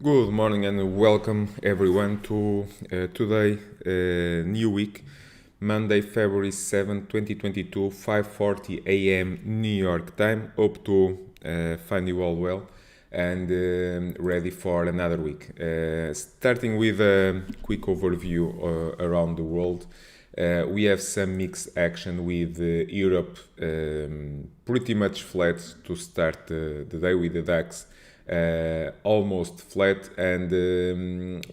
Good morning and welcome everyone to today, new week, Monday, Feb.07, 2022, 5:40 a.m. New York time. Hope to find you all well and ready for another week. Starting with a quick overview around the world. We have some mixed action with Europe pretty much flat to start the day with the DAX almost flat, and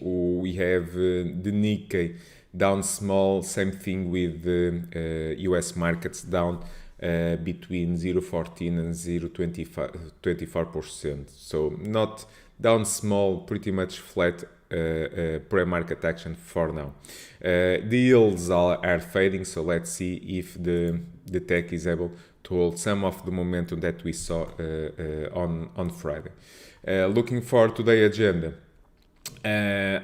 we have the Nikkei down small, same thing with the US markets down between 0.14 and 0.24%. So not down small, pretty much flat pre-market action for now. The yields are fading, so let's see if the tech is able to hold some of the momentum that we saw on Friday. Looking for today's agenda,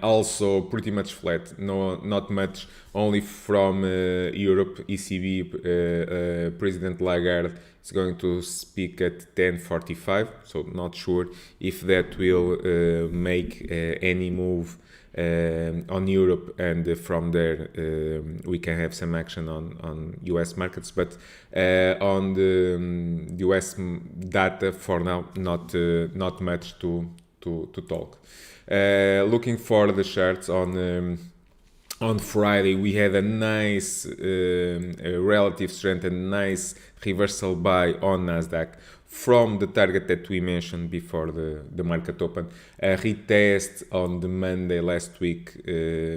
also pretty much flat, not much, only from Europe. ECB President Lagarde is going to speak at 10:45, so not sure if that will make any move on Europe, and from there we can have some action on US markets, but on the US data for now, not much to talk. Looking for the charts on Friday, we had a nice relative strength and nice reversal buy on NASDAQ from the target that we mentioned before the market open. A retest on the Monday last week,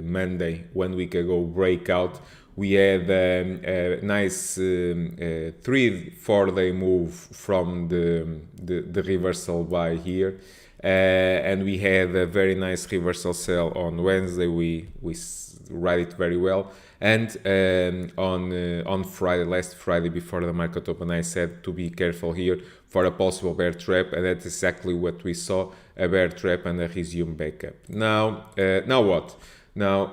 Monday 1 week ago, breakout. We had a nice 3-4 day move from the reversal buy here. And we had a very nice reversal sell on Wednesday. We ride it very well, and on Friday, last Friday before the market open, I said to be careful here for a possible bear trap, and that's exactly what we saw: a bear trap and a resume back up. Now what? Now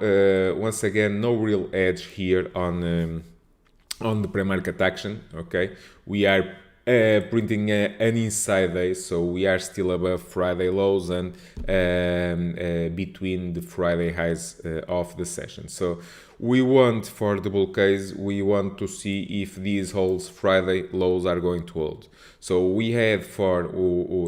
once again, no real edge here on the pre-market action. Okay, we are printing an inside day, so we are still above Friday lows and between the Friday highs of the session. So we want, for the bull case, we want to see if these holds Friday lows are going to hold. So we had for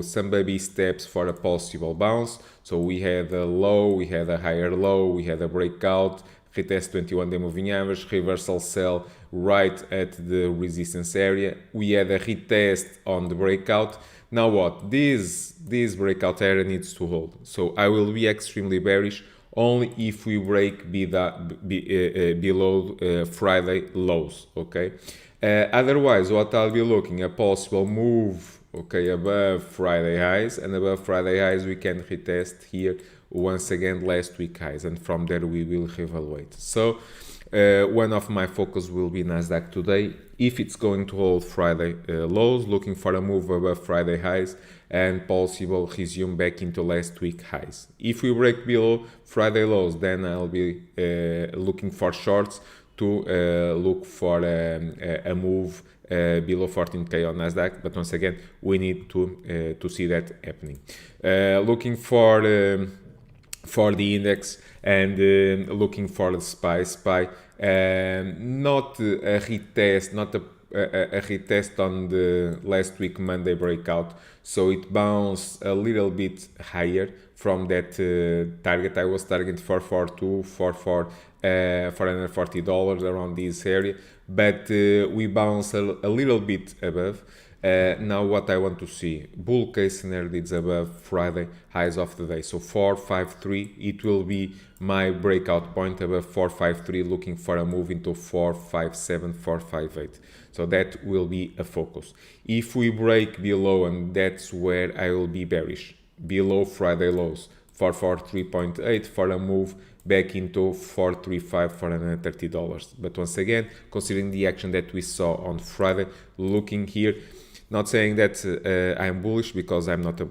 some baby steps for a possible bounce. So we had a low, we had a higher low, we had a breakout, retest 21-day moving average, reversal sell right at the resistance area. We had a retest on the breakout. Now what? This breakout area needs to hold. So I will be extremely bearish only if we break below Friday lows. Okay. Otherwise, what I'll be looking, a possible move, okay, above Friday highs, and above Friday highs we can retest here once again last week highs, and from there we will reevaluate. So one of my focus will be NASDAQ today. If it's going to hold Friday lows, looking for a move above Friday highs and possible resume back into last week highs. If we break below Friday lows, then I'll be looking for shorts to look for a move below 14k on NASDAQ, but once again we need to see that happening. Looking for the index and looking for the SPY, not a retest, not a retest on the last week Monday breakout, so it bounced a little bit higher from that target. I was targeting 442, $440 around this area, but we bounced a little bit above. Now what I want to see, bull case scenario needs above Friday highs of the day, so 453, it will be my breakout point above 453, looking for a move into 457, 458. So that will be a focus. If we break below, and that's where I will be bearish, below Friday lows, 443.8 for a move back into 435, $430. But once again, considering the action that we saw on Friday, looking here, not saying that I'm bullish, because I'm not a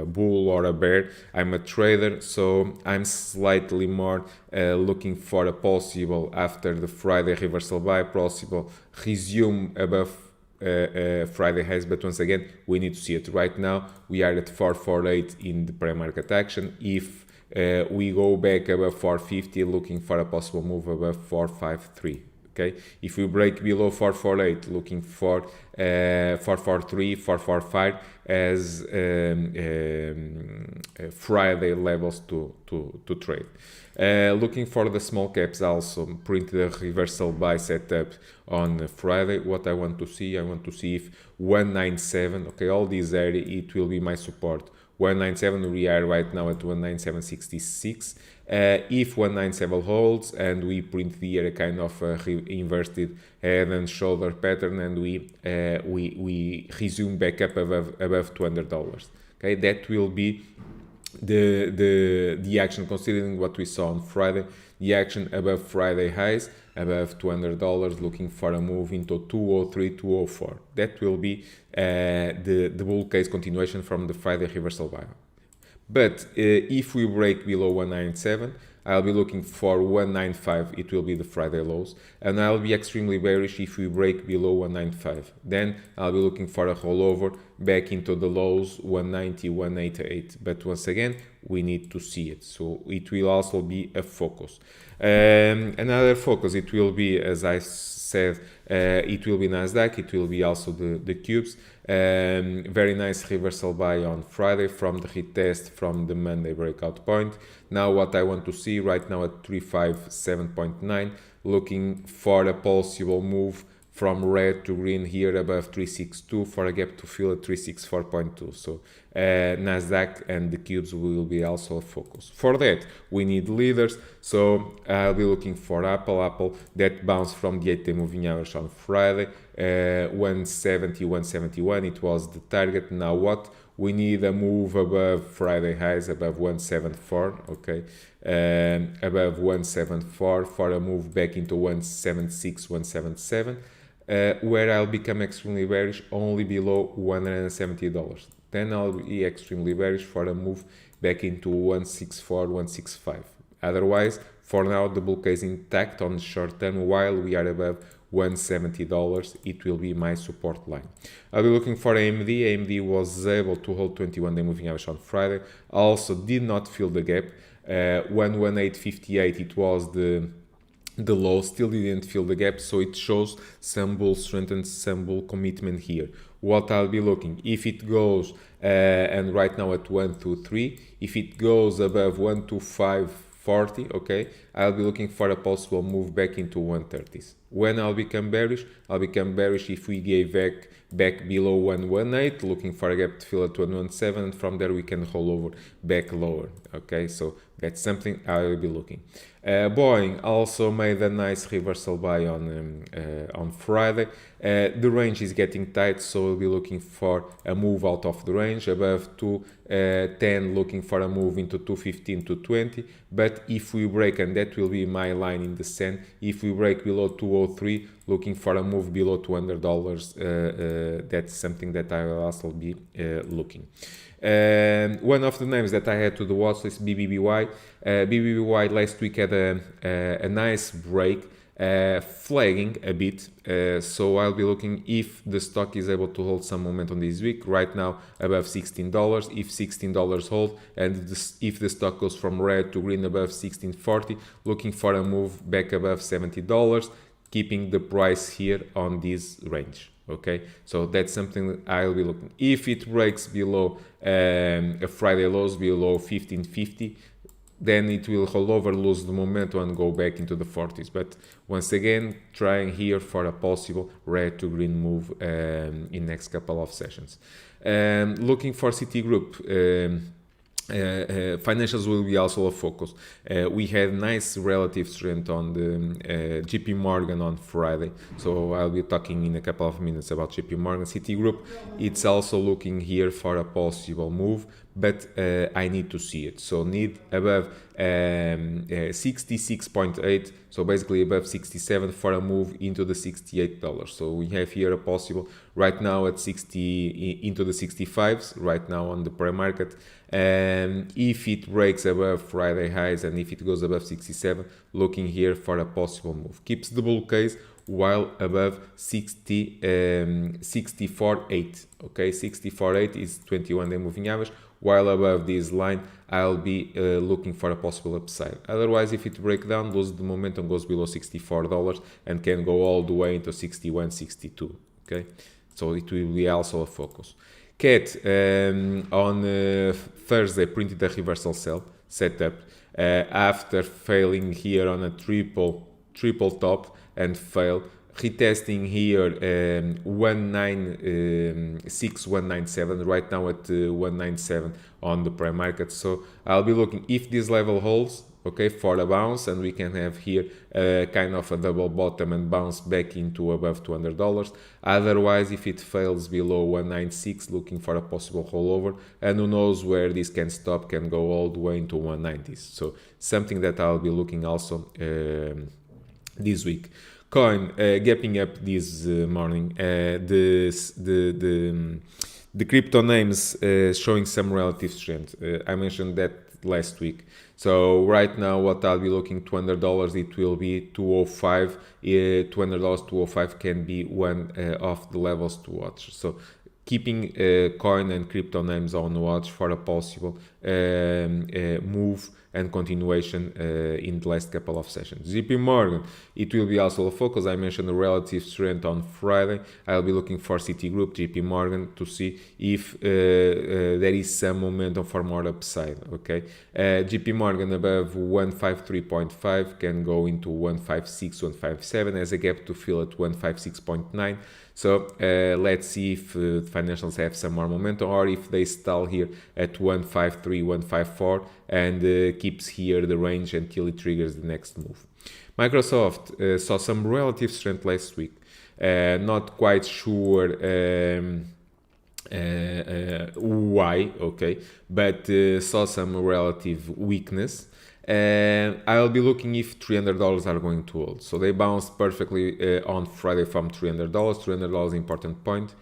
bull or a bear. I'm a trader, so I'm slightly more looking for a possible, after the Friday reversal buy, possible resume above Friday highs, but once again we need to see it. Right now we are at 448 in the pre-market action. If we go back above 450, looking for a possible move above 453. Okay, if we break below 448, looking for 443, 445 as Friday levels to trade. Looking for the small caps, also printed a reversal buy setup on Friday. What I want to see if 197, okay, all this area, it will be my support. 197, we are right now at 197.66. If 197 holds and we print here a kind of inverted head and shoulder pattern, and we resume back up above $200, okay, that will be the action, considering what we saw on Friday. The action above Friday highs, above $200, looking for a move into 203, 204. That will be the bull case continuation from the Friday reversal buy. But if we break below 197, I'll be looking for 195. It will be the Friday lows, and I'll be extremely bearish if we break below 195. Then I'll be looking for a rollover back into the lows, 190, 188. But once again, we need to see it, so it will also be a focus. Another focus, it will be, as I said, it will be NASDAQ, it will be also the cubes. Very nice reversal buy on Friday from the retest from the Monday breakout point. Now what I want to see right now at 357.9, looking for a possible move from red to green here above 362 for a gap to fill at 364.2. So NASDAQ and the cubes will be also a focus. For that, we need leaders. So I'll be looking for Apple that bounced from the 8-day moving average on Friday. 170, 171, it was the target. Now what? We need a move above Friday highs, above 174, okay? Above 174 for a move back into 176, 177. Where I'll become extremely bearish only below $170. Then I'll be extremely bearish for a move back into 164, 165. Otherwise, for now, the bull case intact on the short term while we are above $170. It will be my support line. I'll be looking for AMD. AMD was able to hold 21-day moving average on Friday. Also did not fill the gap. 118.58, it was the low, still didn't fill the gap, so it shows some bull strength and some bull commitment here. What I'll be looking, if it goes and right now at 123, if it goes above 125.40, okay, I'll be looking for a possible move back into 130s. When I'll become bearish if we gave back below 118, looking for a gap to fill at 117, and from there we can roll over back lower. Okay, so that's something I will be looking. Boeing also made a nice reversal buy on Friday. The range is getting tight, so we'll be looking for a move out of the range above 210, looking for a move into 215 to 20. But if we break, and that will be my line in the sand, if we break below 203, looking for a move below $200, that's something that I will also be looking. One of the names that I had to the watch list, BBBY. BBBY last week had a nice break, flagging a bit. So I'll be looking if the stock is able to hold some momentum this week. Right now above $16. If $16 hold, and if the stock goes from red to green above 16.40, looking for a move back above $70, keeping the price here on this range. Okay, so that's something I'll be looking. If it breaks below a Friday lows below 15.50, then it will roll over, lose the momentum, and go back into the 40s. But once again, trying here for a possible red to green move in next couple of sessions. Looking for Citigroup. Financials will be also a focus. We had nice relative strength on the JP Morgan on Friday, so I'll be talking in a couple of minutes about JP Morgan. Citigroup, it's also looking here for a possible move, but I need to see it. So need above 66.8, so basically above 67 for a move into the $68. So we have here a possible right now at 60 into the 65s right now on the pre-market. And if it breaks above Friday highs and if it goes above 67, looking here for a possible move. Keeps the bull case while above 64.8. Okay, 64.8 is 21-day moving average. While above this line, I'll be looking for a possible upside. Otherwise, if it breaks down, loses the momentum, goes below $64 and can go all the way into 61, 62. Okay, so it will be also a focus. CAT on Thursday printed a reversal sell setup after failing here on a triple top and fail, retesting here 196,197 right now at 197 on the PreMarket. So I'll be looking if this level holds, okay, for a bounce, and we can have here kind of a double bottom and bounce back into above $200. Otherwise, if it fails below 196, looking for a possible rollover, and who knows where this can stop, can go all the way into 190s. So something that I'll be looking also this week. Coin gapping up this morning. The crypto names showing some relative strength. I mentioned that last week. So right now, what I'll be looking $200, it will be 205. $200, 205 can be one of the levels to watch. So keeping coin and crypto names on watch for a possible move and continuation in the last couple of sessions. JP Morgan, it will be also a focus. I mentioned the relative strength on Friday. I'll be looking for Citigroup, JP Morgan to see if there is some momentum for more upside. Okay, JP Morgan above 153.5 can go into 156, 157 as a gap to fill at 156.9. So let's see if financials have some more momentum or if they stall here at 153, 154 and keeps here the range until it triggers the next move. Microsoft saw some relative strength last week. Not quite sure why, okay, but saw some relative weakness. I'll be looking if $300 are going to hold. So they bounced perfectly on Friday from $300. $300 important point.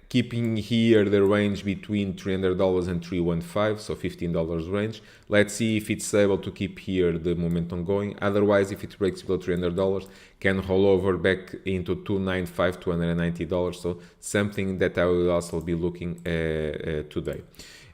Keeping here the range between $300 and $315, so $15 range. Let's see if it's able to keep here the momentum going. Otherwise, if it breaks below $300, can roll over back into $295, $290. So something that I will also be looking today.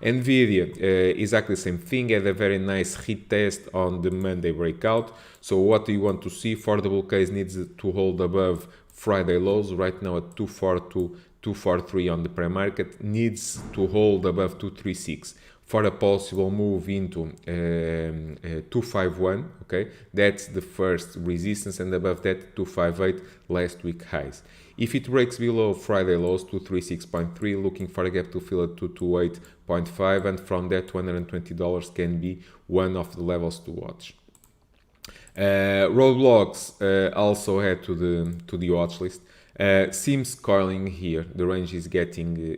NVDA, exactly the same thing, had a very nice retest on the Monday breakout. So what do you want to see? For the bull case needs to hold above Friday lows, right now at 242, 243 on the pre-market, needs to hold above 236 for a possible move into 251, okay? That's the first resistance, and above that 258 last week highs. If it breaks below Friday lows, 236.3, looking for a gap to fill at 228.5, and from that $220 can be one of the levels to watch. ROLEX also add to the watch list. Seems curling here. The range is getting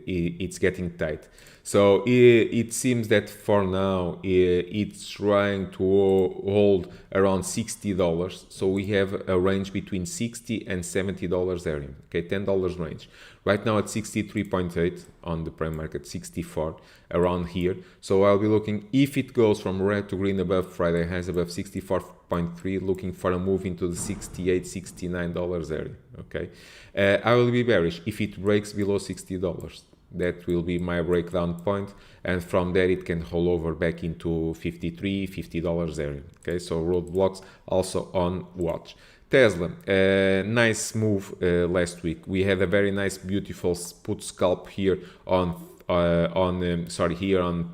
tight. So it seems that for now it's trying to hold around $60. So we have a range between $60 and $70 area. Okay, $10 range. Right now at 63.8 on the pre-market, 64 around here. So I'll be looking if it goes from red to green above Friday highs above 64.3, looking for a move into the $68, $69 area. Okay, I will be bearish if it breaks below $60. That will be my breakdown point, and from there it can roll over back into $53, $50 area. Okay, so roadblocks also on watch. Tesla, nice move last week. We had a very nice, beautiful put scalp here on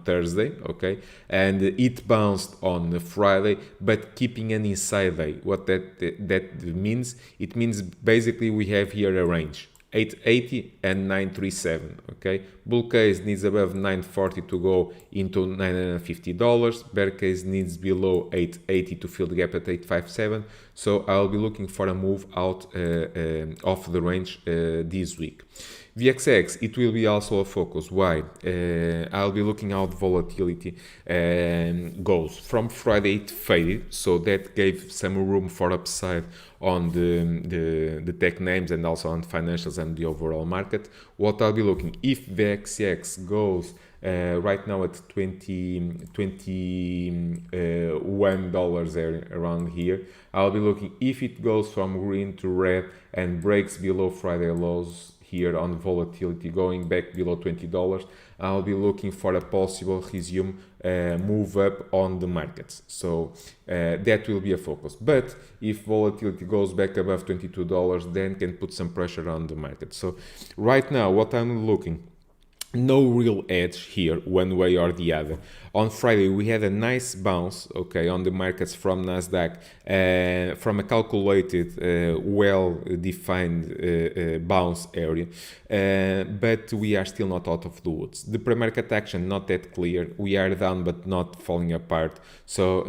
Thursday, okay, and it bounced on Friday, but keeping an inside day. What that means? It means basically we have here a range. 880 and 937, okay. Bull case needs above 940 to go into $950. Bear case needs below 880 to fill the gap at 857. So I'll be looking for a move out of the range this week. VXX, it will be also a focus. Why? I'll be looking how volatility goes. From Friday it faded, so that gave some room for upside on the tech names and also on financials and the overall market. What I'll be looking, if VXX goes right now at $21 around here. I'll be looking if it goes from green to red and breaks below Friday lows here on volatility going back below $20. I'll be looking for a possible resume move up on the markets. So that will be a focus. But if volatility goes back above $22, then can put some pressure on the market. So right now, what I'm looking, no real edge here one way or the other. On Friday we had a nice bounce, okay, on the markets from NASDAQ, from a calculated, well-defined bounce area, but we are still not out of the woods. The pre-market action not that clear. We are down but not falling apart. So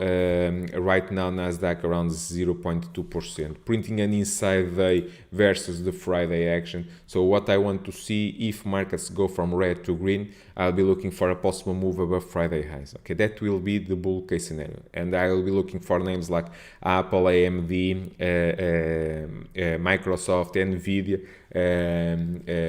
right now NASDAQ around 0.2%, printing an inside day versus the Friday action. So what I want to see, if markets go from red to green, I'll be looking for a possible move above Friday highs. Okay, that will be the bull case scenario, and I will be looking for names like Apple, AMD, Microsoft, NVDA,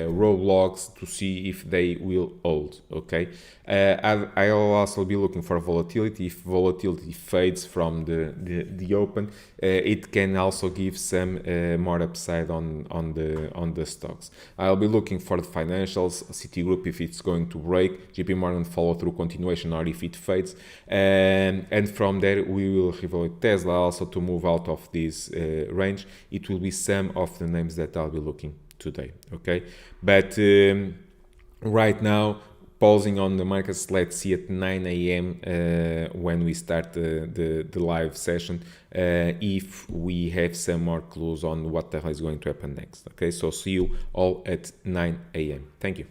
ROLEX, to see if they will hold. Okay, I'll also be looking for volatility. If volatility fades from the open, it can also give some more upside on the stocks. I'll be looking for the financials, Citigroup if it's going to break, JP Morgan follow through continuation, or if it fades, and from there we will evaluate Tesla also to move out of this range. It will be some of the names that I'll be looking today. Okay, but right now, pausing on the markets, let's see at 9 a.m. When we start the live session, if we have some more clues on what the hell is going to happen next. Okay, so see you all at 9 a.m. Thank you.